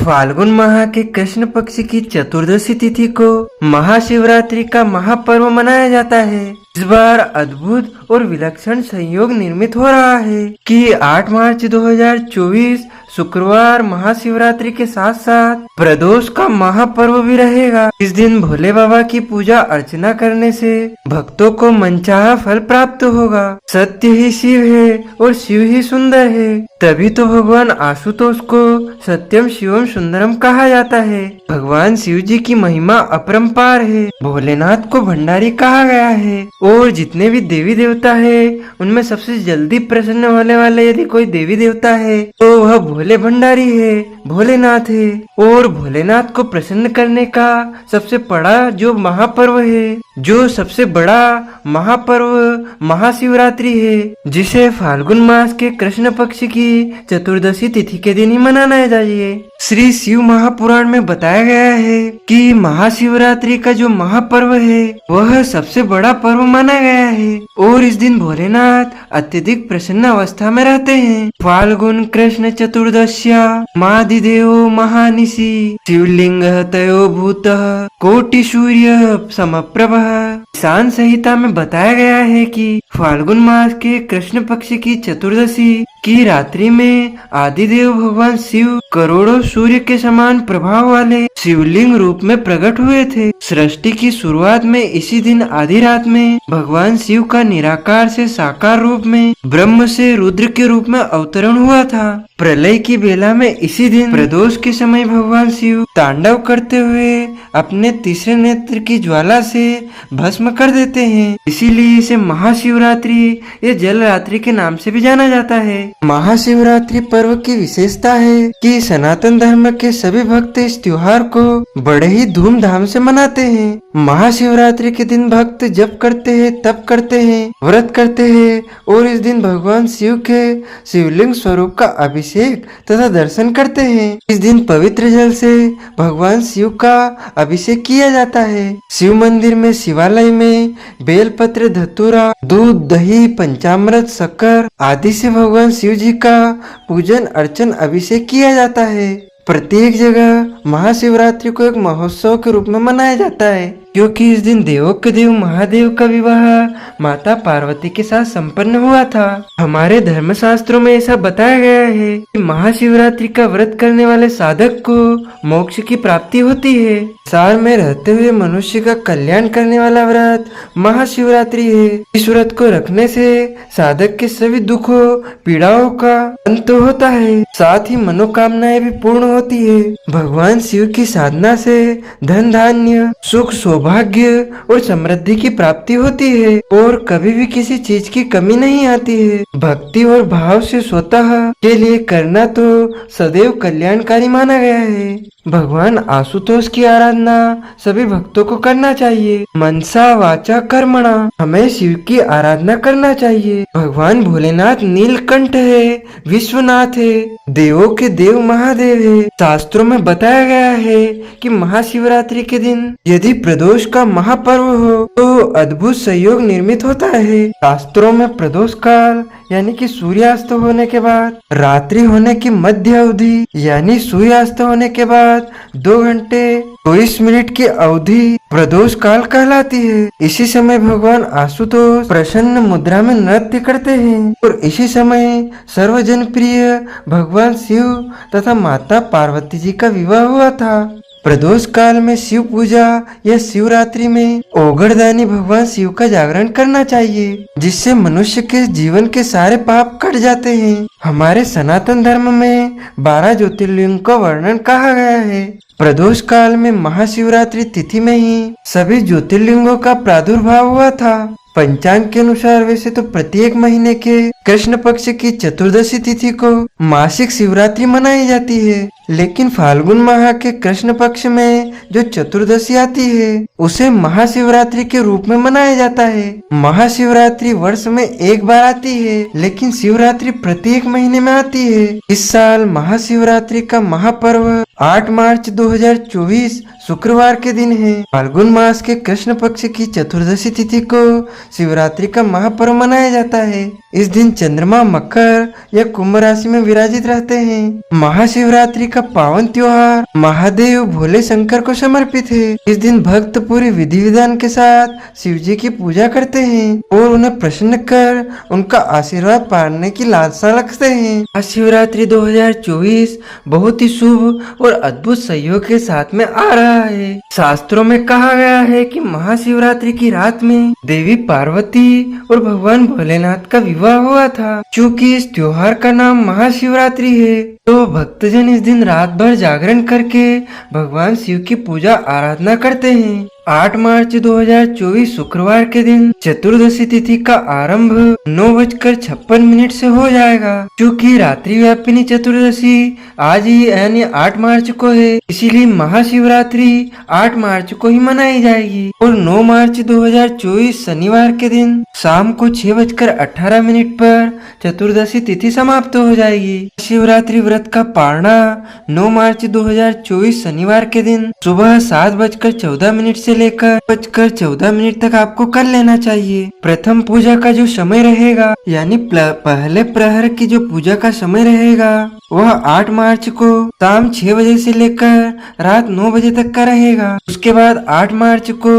फाल्गुन माह के कृष्ण पक्ष की चतुर्दशी तिथि को महाशिवरात्रि का महापर्व मनाया जाता है। इस बार अद्भुत और विलक्षण संयोग निर्मित हो रहा है कि 8 मार्च 2024 शुक्रवार महाशिवरात्रि के साथ साथ प्रदोष का महापर्व भी रहेगा। इस दिन भोले बाबा की पूजा अर्चना करने से भक्तों को मनचाहा फल प्राप्त होगा। सत्य ही शिव है और शिव ही सुंदर है, तभी तो भगवान आशुतोष को सत्यम शिवम सुंदरम कहा जाता है। भगवान शिव जी की महिमा अपरंपार है। भोलेनाथ को भंडारी कहा गया है और जितने भी देवी देवता है उनमें सबसे जल्दी प्रसन्न होने वाले यदि कोई देवी देवता है तो वह भोले भंडारी है, भोलेनाथ है। और भोलेनाथ को प्रसन्न करने का सबसे बड़ा जो महापर्व है, जो सबसे बड़ा महापर्व महाशिवरात्रि है, जिसे फाल्गुन मास के कृष्ण पक्ष की चतुर्दशी तिथि के दिन ही मनाना चाहिए। श्री शिव महापुराण में बताया गया है कि महाशिवरात्रि का जो महापर्व है वह सबसे बड़ा पर्व माना गया है और इस दिन भोलेनाथ अत्यधिक प्रसन्न अवस्था में रहते हैं। फाल्गुन कृष्ण चतुर्दश्या महादिदेव महानिशि शिवलिंग तयो भूत कोटि सूर्य समप्रभ। ईशान संहिता में बताया गया है कि फाल्गुन मास के कृष्ण पक्ष की चतुर्दशी की रात्रि में आदिदेव भगवान शिव करोड़ों सूर्य के समान प्रभाव वाले शिवलिंग रूप में प्रकट हुए थे। सृष्टि की शुरुआत में इसी दिन आधी रात में भगवान शिव का निराकार से साकार रूप में ब्रह्म से रुद्र के रूप में अवतरण हुआ था। प्रलय की बेला में इसी दिन प्रदोष के समय भगवान शिव तांडव करते हुए अपने तीसरे नेत्र की ज्वाला से भस्म कर देते हैं। इसीलिए इसे महाशिवरात्रि या जल रात्रि के नाम से भी जाना जाता है। महाशिवरात्रि पर्व की विशेषता है कि सनातन धर्म के सभी भक्त इस त्योहार को बड़े ही धूमधाम से मनाते हैं। महाशिवरात्रि के दिन भक्त जप करते हैं, तप करते हैं, व्रत करते हैं और इस दिन भगवान शिव के शिवलिंग स्वरूप का अभिषेक तथा दर्शन करते हैं। इस दिन पवित्र जल से भगवान शिव का अभिषेक किया जाता है। शिव मंदिर में शिवालय में बेलपत्र, धतूरा, दूध, दही, पंचामृत, शक्कर आदि से भगवान शिव जी का पूजन अर्चन अभिषेक किया जाता है। प्रत्येक जगह महाशिवरात्रि को एक महोत्सव के रूप में मनाया जाता है क्योंकि इस दिन देवों के देव महादेव का विवाह माता पार्वती के साथ संपन्न हुआ था। हमारे धर्म शास्त्रों में ऐसा बताया गया है कि महाशिवरात्रि का व्रत करने वाले साधक को मोक्ष की प्राप्ति होती है। संसार में रहते हुए मनुष्य का कल्याण करने वाला व्रत महाशिवरात्रि है। इस व्रत को रखने से साधक के सभी दुखों पीड़ाओं का अंत होता है, साथ ही मनोकामनाएं भी पूर्ण होती है। भगवान शिव की साधना से धन धान्य सुख सौभाग्य और समृद्धि की प्राप्ति होती है और कभी भी किसी चीज की कमी नहीं आती है। भक्ति और भाव से स्वतः के लिए करना तो सदैव कल्याणकारी माना गया है। भगवान आशुतोष की आराधना सभी भक्तों को करना चाहिए। मनसा वाचा कर्मणा हमें शिव की आराधना करना चाहिए। भगवान भोलेनाथ नीलकंठ है, विश्वनाथ है, देवों के देव महादेव है। शास्त्रों में बताया गया है कि महाशिवरात्रि के दिन यदि प्रदोष का महापर्व हो तो अद्भुत संयोग निर्मित होता है। शास्त्रों में प्रदोष काल यानी कि सूर्यास्त होने के बाद रात्रि होने की मध्य अवधि यानी सूर्यास्त होने के बाद 2 घंटे 24 मिनट की अवधि प्रदोष काल कहलाती है। इसी समय भगवान आशुतोष प्रसन्न मुद्रा में नृत्य करते हैं और इसी समय सर्वजन प्रिय भगवान शिव तथा माता पार्वती जी का विवाह हुआ था। प्रदोष काल में शिव पूजा या शिवरात्रि में ओगरदानी भगवान शिव का जागरण करना चाहिए, जिससे मनुष्य के जीवन के सारे पाप कट जाते हैं। हमारे सनातन धर्म में 12 ज्योतिर्लिंग का वर्णन कहा गया है। प्रदोष काल में महाशिवरात्रि तिथि में ही सभी ज्योतिर्लिंगों का प्रादुर्भाव हुआ था। पंचांग के अनुसार वैसे तो प्रत्येक महीने के कृष्ण पक्ष की चतुर्दशी तिथि को मासिक शिवरात्रि मनाई जाती है, लेकिन फाल्गुन माह के कृष्ण पक्ष में जो चतुर्दशी आती है उसे महाशिवरात्रि के रूप में मनाया जाता है। महाशिवरात्रि वर्ष में एक बार आती है, लेकिन शिवरात्रि प्रत्येक महीने में आती है। इस साल महाशिवरात्रि का महापर्व 8 मार्च 2024 शुक्रवार के दिन है। फाल्गुन मास के कृष्ण पक्ष की चतुर्दशी तिथि को शिवरात्रि का महापर्व मनाया जाता है। इस दिन चंद्रमा मकर या कुंभ राशि में विराजित रहते हैं। महाशिवरात्रि का पावन त्योहार महादेव भोले शंकर को समर्पित है। इस दिन भक्त पूरे विधि विधान के साथ शिव जी की पूजा करते हैं और उन्हें प्रसन्न कर उनका आशीर्वाद पाने की लालसा रखते हैं। महाशिवरात्रि 2024 बहुत ही शुभ और अद्भुत सहयोग के साथ में आ रहा है। शास्त्रों में कहा गया है कि महाशिवरात्रि की रात में देवी पार्वती और भगवान भोलेनाथ का विवाह हुआ था। चूँकि इस त्योहार का नाम महाशिवरात्रि है तो भक्तजन इस दिन रात भर जागरण करके भगवान शिव की पूजा आराधना करते हैं। 8 मार्च 2024 शुक्रवार के दिन चतुर्दशी तिथि का आरंभ 9:56 से हो जाएगा। क्योंकि रात्रि व्यापिनी चतुर्दशी आज ही यानी 8 मार्च को है, इसीलिए महाशिवरात्रि 8 मार्च को ही मनाई जाएगी। और 9 मार्च 2024 शनिवार के दिन शाम को 6:18 पर चतुर्दशी तिथि समाप्त हो जाएगी। शिवरात्रि व्रत का पारणा 9 मार्च 2024 शनिवार के दिन सुबह 7:14 से लेकर 14 तक आपको कर लेना चाहिए। प्रथम पूजा का जो समय रहेगा यानी पहले प्रहर की जो पूजा का समय रहेगा वह 8 मार्च को शाम 6 बजे से लेकर रात 9 बजे तक का रहेगा। उसके बाद 8 मार्च को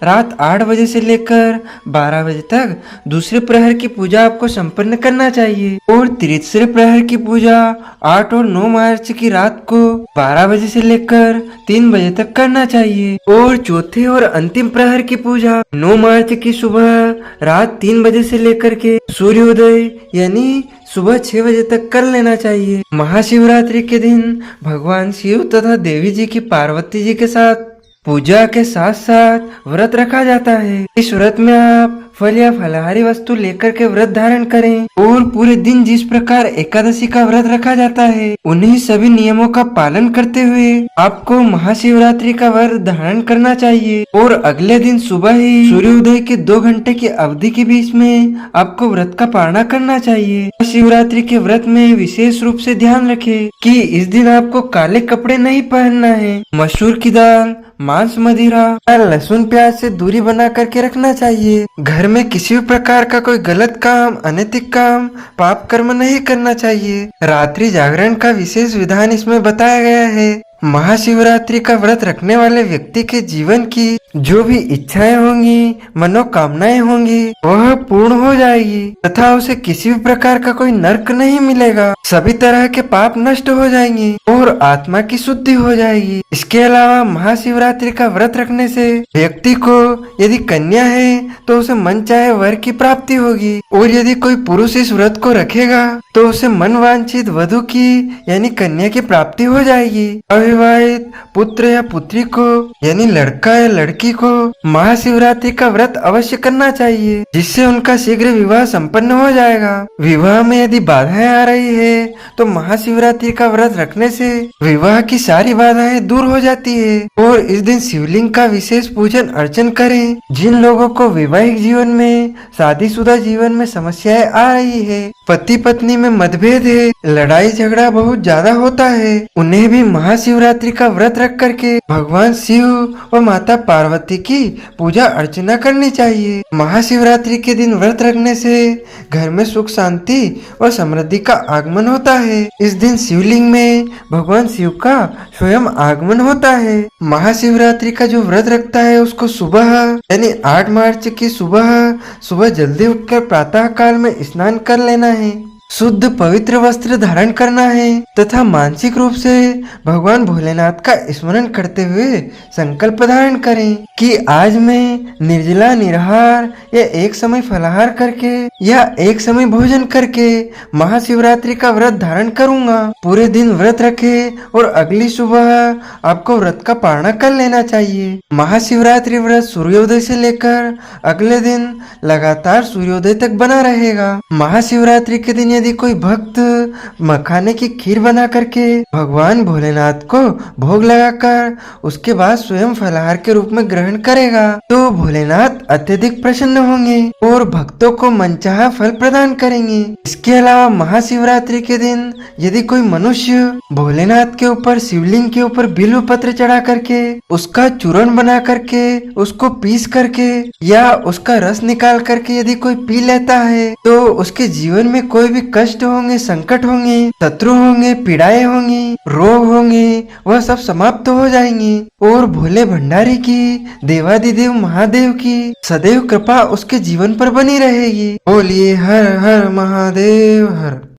रात 8 बजे से लेकर 12 बजे तक दूसरे प्रहर की पूजा आपको संपन्न करना चाहिए। और तीसरे प्रहर की पूजा 8 और 9 मार्च की रात को 12 बजे से लेकर 3 बजे तक करना चाहिए। और चौथे और अंतिम प्रहर की पूजा 9 मार्च की सुबह रात 3 बजे से लेकर के सूर्योदय यानी सुबह 6 बजे तक कर लेना चाहिए। महाशिवरात्रि के दिन भगवान शिव तथा देवी जी की पार्वती जी के साथ पूजा के साथ साथ व्रत रखा जाता है। इस व्रत में आप फल या फलाहारी वस्तु लेकर के व्रत धारण करें और पूरे दिन जिस प्रकार एकादशी का व्रत रखा जाता है उन्हीं सभी नियमों का पालन करते हुए आपको महाशिवरात्रि का व्रत धारण करना चाहिए। और अगले दिन सुबह ही सूर्योदय के 2 घंटे की अवधि के बीच में आपको व्रत का पारणा करना चाहिए। शिवरात्रि के व्रत में विशेष रूप से ध्यान रखें कि इस दिन आपको काले कपड़े नहीं पहनना है। मसूर की दाल, मांस, मदिरा, लहसुन, प्याज से दूरी बना करके रखना चाहिए। घर में किसी भी प्रकार का कोई गलत काम, अनैतिक काम, पाप कर्म नहीं करना चाहिए। रात्रि जागरण का विशेष विधान इसमें बताया गया है। महाशिवरात्रि का व्रत रखने वाले व्यक्ति के जीवन की जो भी इच्छाएं होंगी, मनोकामनाएं होंगी, वह पूर्ण हो जाएगी तथा उसे किसी भी प्रकार का कोई नरक नहीं मिलेगा। सभी तरह के पाप नष्ट हो जाएंगे और आत्मा की शुद्धि हो जाएगी। इसके अलावा महाशिवरात्रि का व्रत रखने से व्यक्ति को यदि कन्या है तो उसे मन चाहे वर की प्राप्ति होगी और यदि कोई पुरुष इस व्रत को रखेगा तो उसे मन वांछित वधु की यानी कन्या की प्राप्ति हो जाएगी। अविवाहित पुत्र या पुत्री को यानी लड़का या लड़की को महाशिवरात्रि का व्रत अवश्य करना चाहिए जिससे उनका शीघ्र विवाह संपन्न हो जाएगा। विवाह में यदि बाधाएं आ रही है तो महाशिवरात्रि का व्रत रखने से विवाह की सारी बाधाएं दूर हो जाती है। और इस दिन शिवलिंग का विशेष पूजन अर्चन करें। जिन लोगों को वैवाहिक जीवन में, शादीशुदा जीवन में समस्याएं आ रही है, पति पत्नी में मतभेद है, लड़ाई झगड़ा बहुत ज्यादा होता है, उन्हें भी महाशिवरात्रि का व्रत रख करके भगवान शिव और माता पार्वती की पूजा अर्चना करनी चाहिए। महाशिवरात्रि के दिन व्रत रखने से घर में सुख शांति और समृद्धि का आगमन होता है। इस दिन शिवलिंग में भगवान शिव का स्वयं आगमन होता है। महाशिवरात्रि का जो व्रत रखता है उसको सुबह यानी 8 मार्च की सुबह जल्दी उठकर प्रातः काल में स्नान कर लेना है, शुद्ध पवित्र वस्त्र धारण करना है तथा मानसिक रूप से भगवान भोलेनाथ का स्मरण करते हुए संकल्प धारण करें कि आज मैं निर्जला निराहार या एक समय फलाहार करके या एक समय भोजन करके महाशिवरात्रि का व्रत धारण करूंगा। पूरे दिन व्रत रखे और अगली सुबह आपको व्रत का पारणा कर लेना चाहिए। महाशिवरात्रि व्रत सूर्योदय से लेकर अगले दिन लगातार सूर्योदय तक बना रहेगा। महाशिवरात्रि के दिन यदि कोई भक्त मखाने की खीर बना करके भगवान भोलेनाथ को भोग लगाकर उसके बाद स्वयं फलाहार के रूप में ग्रहण करेगा तो भोलेनाथ अत्यधिक प्रसन्न होंगे और भक्तों को मनचाहा फल प्रदान करेंगे। इसके अलावा महाशिवरात्रि के दिन यदि कोई मनुष्य भोलेनाथ के ऊपर शिवलिंग के ऊपर बिल्व पत्र चढ़ा करके उसका चूर्ण बना करके उसको पीस करके या उसका रस निकाल करके यदि कोई पी लेता है तो उसके जीवन में कोई भी कष्ट होंगे, संकट होंगे, शत्रु होंगे, पीड़ाएं होंगी, रोग होंगे, वह सब समाप्त हो जाएंगे और भोले भंडारी की, देवादिदेव महादेव की सदैव कृपा उसके जीवन पर बनी रहेगी। बोलिए हर हर महादेव हर।